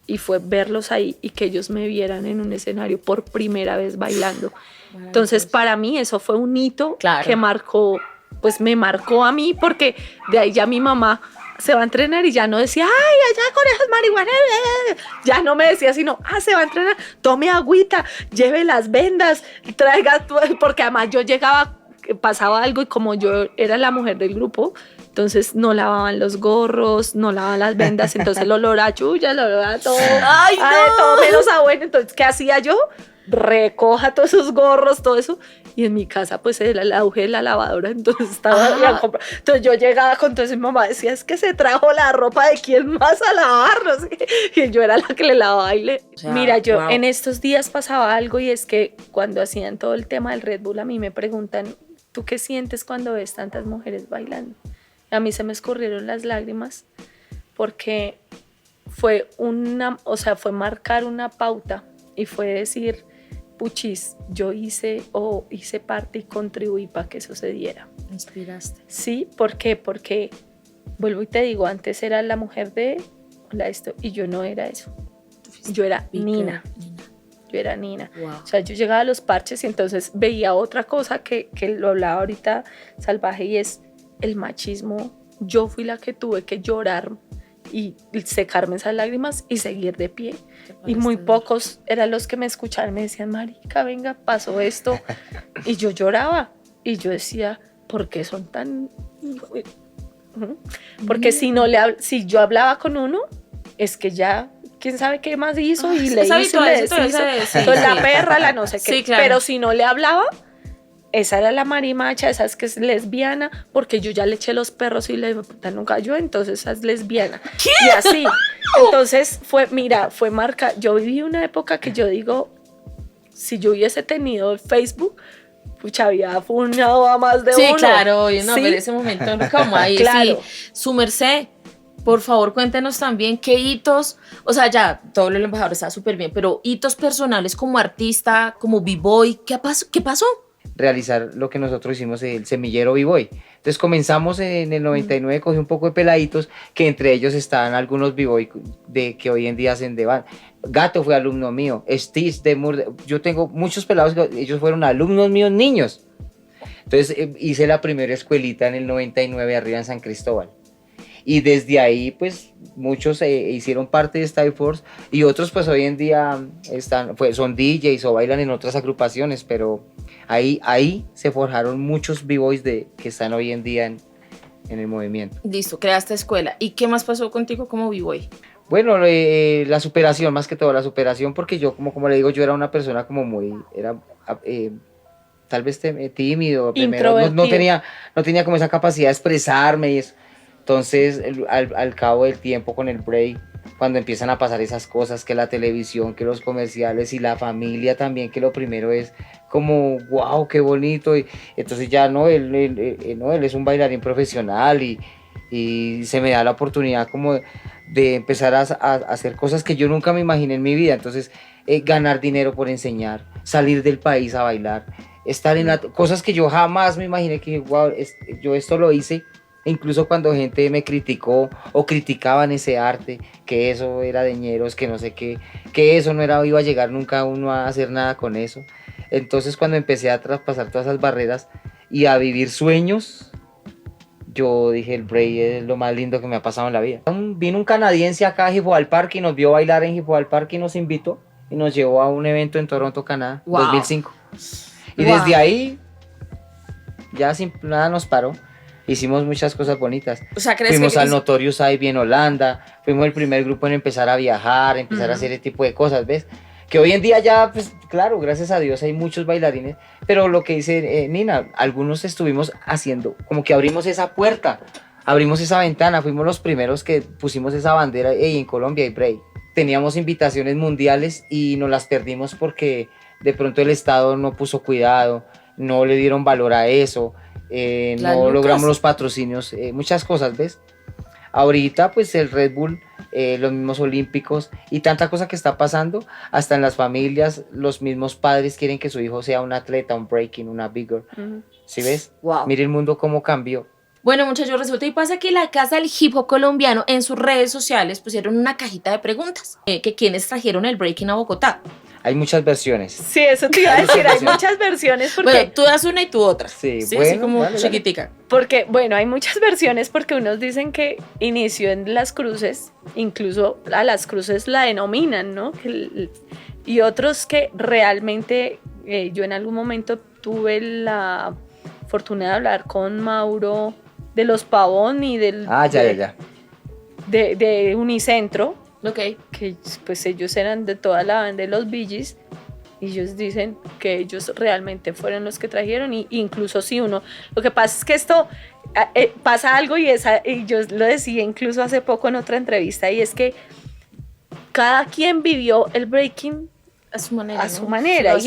y fue verlos ahí y que ellos me vieran en un escenario por primera vez bailando. Entonces para mí eso fue un hito Claro. que me marcó a mí, porque de ahí ya mi mamá se va a entrenar y ya no decía, ay, allá con esas marihuanas, ya no me decía sino, se va a entrenar, tome agüita, lleve las vendas, traiga, porque además yo llegaba, pasaba algo y como yo era la mujer del grupo, entonces no lavaban los gorros, no lavaban las vendas, entonces el olor a chulla, el olor a todo, ¡Ay, no! todo menos a bueno. Entonces, ¿qué hacía yo? Recoja todos esos gorros, todo eso, y en mi casa pues era el auge de la lavadora, entonces entonces yo llegaba con todo eso y mi mamá decía, es que se trajo la ropa de quién más a lavar, no sé qué. Y yo era la que le lavaba y O sea, mira, yo wow. en estos días pasaba algo, y es que cuando hacían todo el tema del Red Bull, a mí me preguntan, ¿tú qué sientes cuando ves tantas mujeres bailando? A mí se me escurrieron las lágrimas porque fue marcar una pauta y fue decir, puchis, yo hice parte y contribuí para que eso se diera. Inspiraste. Sí, ¿por qué? Porque, vuelvo y te digo, antes era la mujer de esto y yo no era eso. Yo era Nina. Yo era Nina. Wow. O sea, yo llegaba a los parches y entonces veía otra cosa que lo hablaba ahorita Salvaje, y es el machismo. Yo fui la que tuve que llorar y secarme esas lágrimas y seguir de pie. Y muy pocos eran los que me escuchaban, me decían, marica, venga, pasó esto. Y yo lloraba. Y yo decía, ¿por qué son tan...? Porque si yo hablaba con uno, es que ya, quién sabe qué más hizo y le hizo y le deshizo. Entonces la perra, la no sé qué. Sí, claro. Pero si no le hablaba, esa era la marimacha, esa es que es lesbiana, porque yo ya le eché los perros y le puta no cayó, entonces esa es lesbiana. ¿Qué? Y así. Entonces fue marca. Yo viví una época que yo digo, si yo hubiese tenido Facebook, pucha, había funado a más de uno. Sí, claro, no, ¿Sí? pero ese momento no como ahí. Claro. Sí. Su merced, por favor, cuéntenos también qué hitos, o sea, ya todo lo del embajador está súper bien, pero hitos personales como artista, como b-boy, ¿qué pasó? Realizar lo que nosotros hicimos, el semillero B-Boy. Entonces comenzamos en el 99, cogí un poco de peladitos, que entre ellos estaban algunos B-Boy que hoy en día hacen de banda. Gato fue alumno mío, Stitch de Murde, yo tengo muchos pelados que ellos fueron alumnos míos, niños. Entonces hice la primera escuelita en el 99 arriba en San Cristóbal. Y desde ahí, pues, muchos hicieron parte de Style Force y otros, pues, hoy en día son DJs o bailan en otras agrupaciones, pero ahí se forjaron muchos B-Boys que están hoy en día en el movimiento. Listo, creaste escuela. ¿Y qué más pasó contigo como b-boy? Bueno, la superación, más que todo, la superación, porque yo, como le digo, yo era una persona como tal vez tímido, primero, no tenía como esa capacidad de expresarme y eso. Entonces, al cabo del tiempo con el break, cuando empiezan a pasar esas cosas, que la televisión, que los comerciales y la familia también, que lo primero es como, wow, qué bonito. Y entonces ya él es un bailarín profesional y se me da la oportunidad como de empezar a hacer cosas que yo nunca me imaginé en mi vida. Entonces, ganar dinero por enseñar, salir del país a bailar, estar en cosas que yo jamás me imaginé que, wow, yo esto lo hice. Incluso cuando gente me criticó o criticaban ese arte, que eso era de ñeros, que no sé qué, que eso no iba a llegar nunca uno a hacer nada con eso. Entonces cuando empecé a traspasar todas esas barreras y a vivir sueños, yo dije, el break es lo más lindo que me ha pasado en la vida. Vino un canadiense acá a Hip Hop al Parque y nos vio bailar en Hip Hop al Parque y nos invitó y nos llevó a un evento en Toronto, Canadá, wow. 2005. Y wow. desde ahí ya sin nada nos paró. Hicimos muchas cosas bonitas. O sea, fuimos al Notorious Ivy en Holanda, fuimos el primer grupo en empezar a viajar, empezar a hacer ese tipo de cosas, ¿ves? Que hoy en día ya, pues claro, gracias a Dios hay muchos bailarines, pero lo que dice Nina, algunos estuvimos haciendo, como que abrimos esa puerta, abrimos esa ventana, fuimos los primeros que pusimos esa bandera en Colombia y break. Teníamos invitaciones mundiales y nos las perdimos porque de pronto el Estado no puso cuidado, no le dieron valor a eso. No logramos los patrocinios, muchas cosas, ¿ves? Ahorita pues el Red Bull, los mismos olímpicos y tanta cosa que está pasando, hasta en las familias, los mismos padres quieren que su hijo sea un atleta, un breaking, una bigger, ¿sí ves? Wow. Mire el mundo cómo cambió. Bueno, muchachos, resulta y pasa que la Casa del Hip Hop Colombiano en sus redes sociales pusieron una cajita de preguntas, que quienes trajeron el breaking a Bogotá. Hay muchas versiones. Sí, eso te iba a decir, hay muchas versiones porque... Bueno, tú das una y tú otra. Sí, sí, bueno, así como dale, chiquitica. Porque, bueno, hay muchas versiones porque unos dicen que inició en Las Cruces, incluso a Las Cruces la denominan, ¿no? Y otros que realmente yo en algún momento tuve la fortuna de hablar con Mauro de los Pavón y del... de Unicentro. Ok. Que pues ellos eran de toda la banda de los Bee Gees y ellos dicen que ellos realmente fueron los que trajeron y incluso si uno, lo que pasa es que esto pasa algo y yo lo decía incluso hace poco en otra entrevista y es que cada quien vivió el breaking a su manera, a su manera,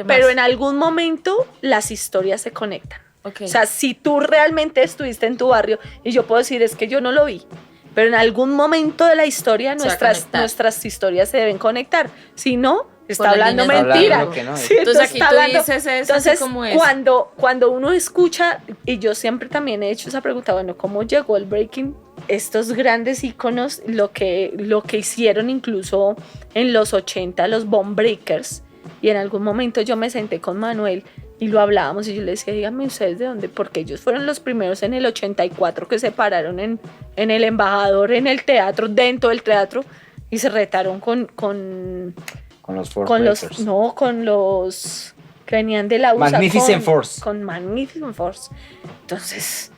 pero en algún momento las historias se conectan. Okay. O sea, si tú realmente estuviste en tu barrio y yo puedo decir es que yo no lo vi, pero en algún momento de la historia nuestras historias se deben conectar. Si no, está hablando mentira. Sí, entonces aquí tú dices eso. Entonces, como es. Cuando uno escucha, y yo siempre también he hecho esa pregunta, bueno, ¿cómo llegó el breaking? Estos grandes íconos, lo que hicieron incluso en los 80, los Bomb Breakers, y en algún momento yo me senté con Manuel y lo hablábamos y yo le decía, díganme ustedes de dónde, porque ellos fueron los primeros en el 84 que se pararon en el Embajador, en el teatro, dentro del teatro, y se retaron con Con los Force con los Breakers. no con los que venían de la USA, Magnificent Force. con Magnificent Force. Entonces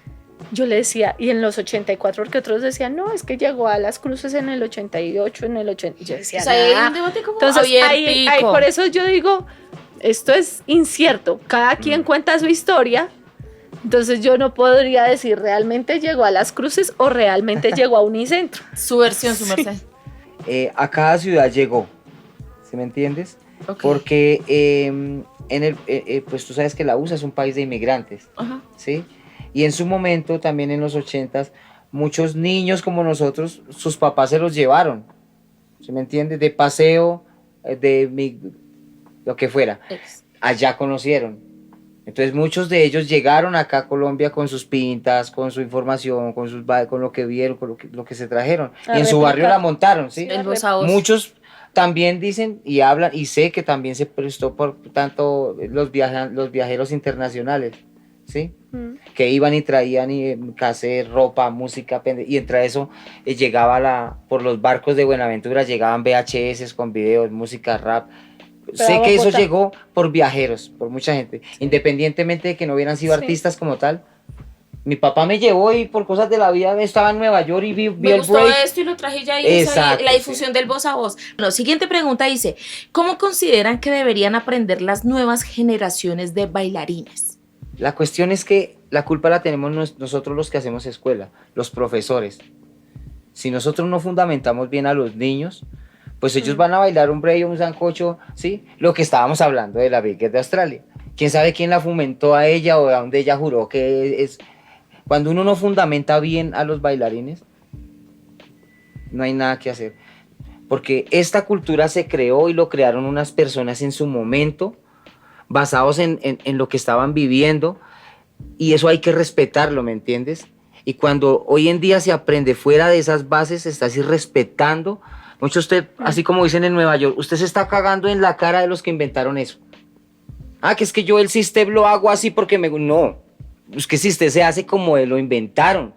yo le decía, y en los 84, porque otros decían, no, es que llegó a las cruces en el 88, en el 80, y yo decía, O sea, hay "Nah". un debate como Entonces abiertico. ahí, por eso yo digo, esto es incierto, cada quien cuenta su historia. Entonces yo no podría decir realmente llegó a las cruces o realmente llegó a Unicentro. Su versión, su merced. A cada ciudad llegó, ¿sí me entiendes? Ok. Porque pues tú sabes que la USA es un país de inmigrantes, Ajá. ¿sí? Y en su momento, también en los 80s, muchos niños como nosotros, sus papás se los llevaron, ¿sí me entiendes? De paseo, lo que fuera. Allá conocieron. Entonces muchos de ellos llegaron acá a Colombia con sus pintas, con su información, con lo que vieron, con lo que se trajeron. A Y en su barrio replicar. la montaron, ¿sí? El voz a voz. Muchos también dicen y hablan, y sé que también se prestó por tanto los viajeros internacionales, ¿sí? Que iban y traían cassette, ropa, música, y entre eso llegaba por los barcos de Buenaventura, llegaban VHS con videos, música, rap. Sé que eso llegó por viajeros, por mucha gente, independientemente de que no hubieran sido artistas como tal. Mi papá me llevó y por cosas de la vida estaba en Nueva York y vi Me el gustó break. esto y lo traje ya y Exacto, la difusión del voz a voz. Bueno, siguiente pregunta dice, ¿cómo consideran que deberían aprender las nuevas generaciones de bailarines? La cuestión es que la culpa la tenemos nosotros los que hacemos escuela, los profesores. Si nosotros no fundamentamos bien a los niños, pues ellos van a bailar un break, un sancocho, ¿sí? Lo que estábamos hablando de la Big Girl de Australia. ¿Quién sabe quién la fomentó a ella o a dónde ella juró que es? Cuando uno no fundamenta bien a los bailarines, no hay nada que hacer. Porque esta cultura se creó y lo crearon unas personas en su momento, basados en lo que estaban viviendo, y eso hay que respetarlo, ¿me entiendes? Y cuando hoy en día se aprende fuera de esas bases, se está así respetando. Mucho usted, así como dicen en Nueva York, usted se está cagando en la cara de los que inventaron eso. Ah, que es que yo el sistema lo hago así porque me... No, es que si usted se hace como lo inventaron.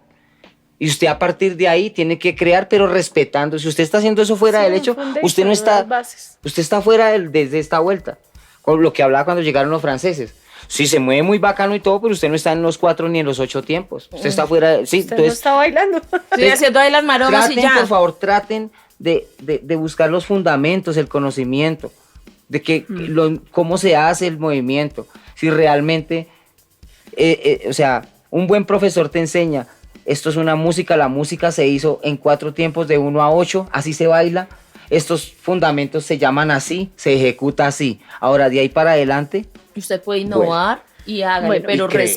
Y usted a partir de ahí tiene que crear, pero respetando. Si usted está haciendo eso fuera del hecho, usted no está... Usted está fuera de esta vuelta. Con lo que hablaba cuando llegaron los franceses. Sí, se mueve muy bacano y todo, pero usted no está en los 4 ni en los 8 tiempos. Usted está fuera... Sí, Usted entonces, no está bailando. Estoy haciendo ahí las maromas traten, y ya. por favor, traten de buscar los fundamentos, el conocimiento, de que cómo se hace el movimiento. Si realmente, o sea, un buen profesor te enseña, esto es una música, la música se hizo en 4 tiempos de 1 a 8, así se baila, estos fundamentos se llaman así, se ejecuta así. Ahora, de ahí para adelante... Usted puede innovar y hágale, Bueno, pero y cree.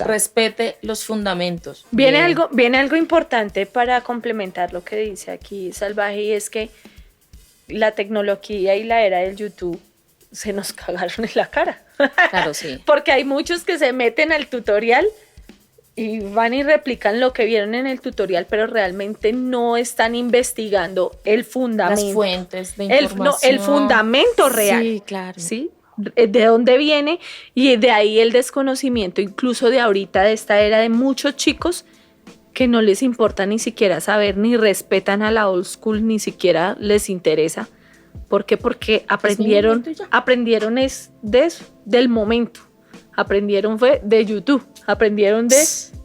respete los fundamentos. Viene Bien. algo importante para complementar lo que dice aquí Salvaje, y es que la tecnología y la era del YouTube se nos cagaron en la cara. Claro, sí. Porque hay muchos que se meten al tutorial y van y replican lo que vieron en el tutorial, pero realmente no están investigando el fundamento. Las fuentes de El información. fundamento real. Sí, claro. ¿Sí? De dónde viene, y de ahí el desconocimiento incluso de ahorita, de esta era, de muchos chicos que no les importa ni siquiera saber, ni respetan a la old school, ni siquiera les interesa. ¿Por qué? Porque aprendieron es de eso, del momento. Aprendieron fue de YouTube, aprendieron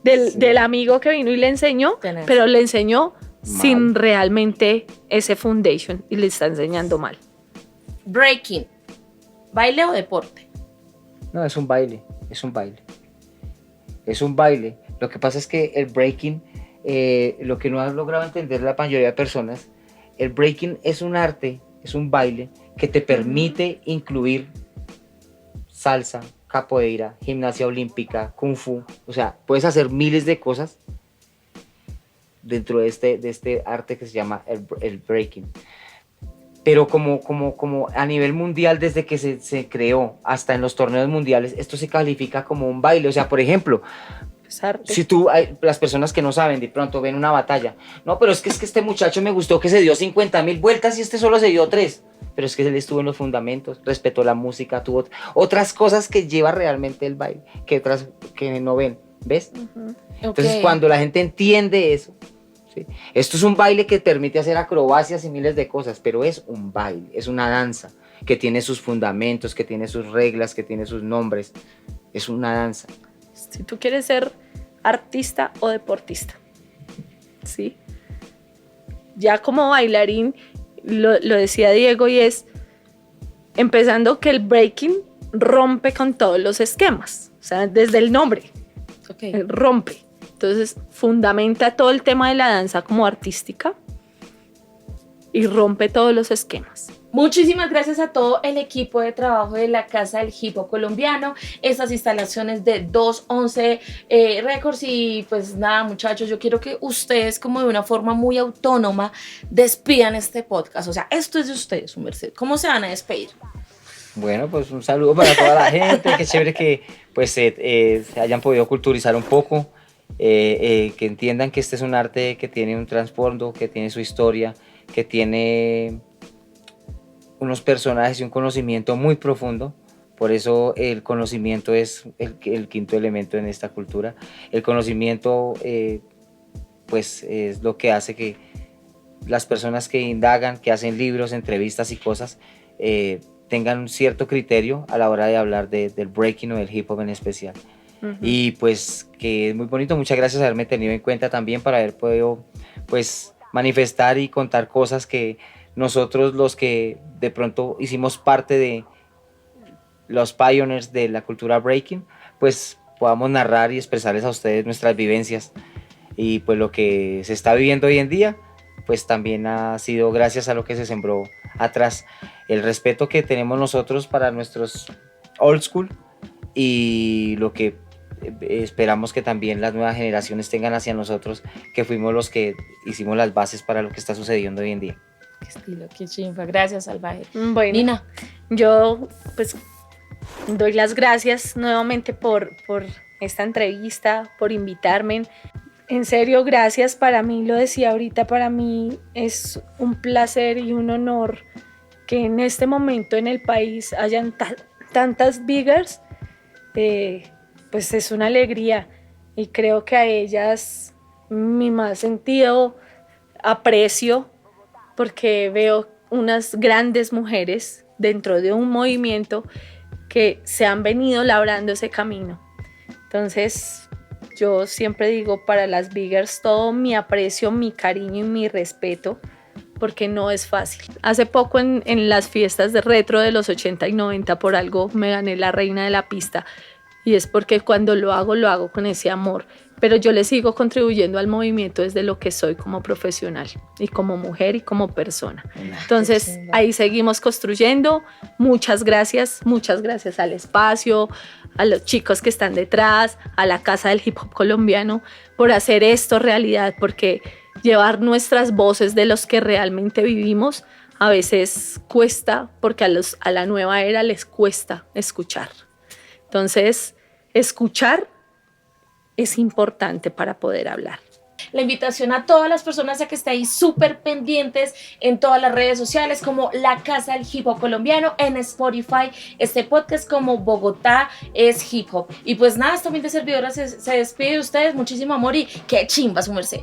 del amigo que vino y le enseñó, Tenés. pero le enseñó sin realmente ese foundation y le está enseñando mal. Breaking. ¿Baile o deporte? No, es un baile, es un baile. Es un baile. Lo que pasa es que el breaking, lo que no ha logrado entender la mayoría de personas, el breaking es un arte, es un baile que te permite incluir salsa, capoeira, gimnasia olímpica, kung fu. O sea, puedes hacer miles de cosas dentro de este arte que se llama el breaking. Pero como a nivel mundial, desde que se creó hasta en los torneos mundiales, esto se califica como un baile. O sea, por ejemplo, Es arte. Si tú, las personas que no saben, de pronto ven una batalla. No, pero es que este muchacho me gustó que se dio 50.000 vueltas y este solo se dio 3. Pero es que él estuvo en los fundamentos, respetó la música, tuvo otras cosas que lleva realmente el baile, que otras que no ven, ¿ves? Entonces cuando la gente entiende eso, ¿sí? Esto es un baile que permite hacer acrobacias y miles de cosas, pero es un baile, es una danza que tiene sus fundamentos, que tiene sus reglas, que tiene sus nombres. Es una danza. Si tú quieres ser artista o deportista, ¿sí? Ya como bailarín, lo decía Diego, y es empezando que el breaking rompe con todos los esquemas, o sea, desde el nombre, rompe. Entonces, fundamenta todo el tema de la danza como artística y rompe todos los esquemas. Muchísimas gracias a todo el equipo de trabajo de la Casa del Hip Hop Colombiano, estas instalaciones de 211 Records. Y pues nada, muchachos, yo quiero que ustedes, como de una forma muy autónoma, despidan este podcast. O sea, esto es de ustedes, su merced. ¿Cómo se van a despedir? Bueno, pues un saludo para toda la gente. Qué chévere que pues se hayan podido culturizar un poco, que entiendan que este es un arte que tiene un trasfondo, que tiene su historia, que tiene unos personajes y un conocimiento muy profundo. Por eso el conocimiento es el quinto elemento en esta cultura. El conocimiento pues es lo que hace que las personas que indagan, que hacen libros, entrevistas y cosas, tengan un cierto criterio a la hora de hablar del breaking o del hip hop en especial. Y pues que es muy bonito. Muchas gracias por haberme tenido en cuenta también, para haber podido pues manifestar y contar cosas que nosotros, los que de pronto hicimos parte de los pioneers de la cultura breaking, pues podamos narrar y expresarles a ustedes nuestras vivencias. Y pues lo que se está viviendo hoy en día, pues también ha sido gracias a lo que se sembró atrás. El respeto que tenemos nosotros para nuestros old school y lo que esperamos que también las nuevas generaciones tengan hacia nosotros, que fuimos los que hicimos las bases para lo que está sucediendo hoy en día. Qué estilo, qué chimba. Gracias, Salvaje. Bueno, Nina. Yo pues doy las gracias nuevamente por esta entrevista, por invitarme. En serio, gracias. Para mí, lo decía ahorita, para mí es un placer y un honor que en este momento en el país hayan tantas biggers. Pues es una alegría, y creo que a ellas mi más sentido aprecio, porque veo unas grandes mujeres dentro de un movimiento que se han venido labrando ese camino. Entonces yo siempre digo, para las biggers todo mi aprecio, mi cariño y mi respeto, porque no es fácil. Hace poco en las fiestas de retro de los 80 y 90 por algo me gané la reina de la pista, y es porque cuando lo hago con ese amor, pero yo le sigo contribuyendo al movimiento desde lo que soy como profesional y como mujer y como persona. Entonces ahí seguimos construyendo. Muchas gracias al espacio, a los chicos que están detrás, a la Casa del Hip Hop Colombiano, por hacer esto realidad, porque llevar nuestras voces de los que realmente vivimos a veces cuesta, porque a la nueva era les cuesta escuchar. Entonces, escuchar es importante para poder hablar. La invitación a todas las personas a que estén ahí súper pendientes en todas las redes sociales, como La Casa del Hip Hop Colombiano, en Spotify, este podcast como Bogotá es Hip Hop. Y pues nada, esta humilde servidora se despide de ustedes. Muchísimo amor y qué chimba su merced.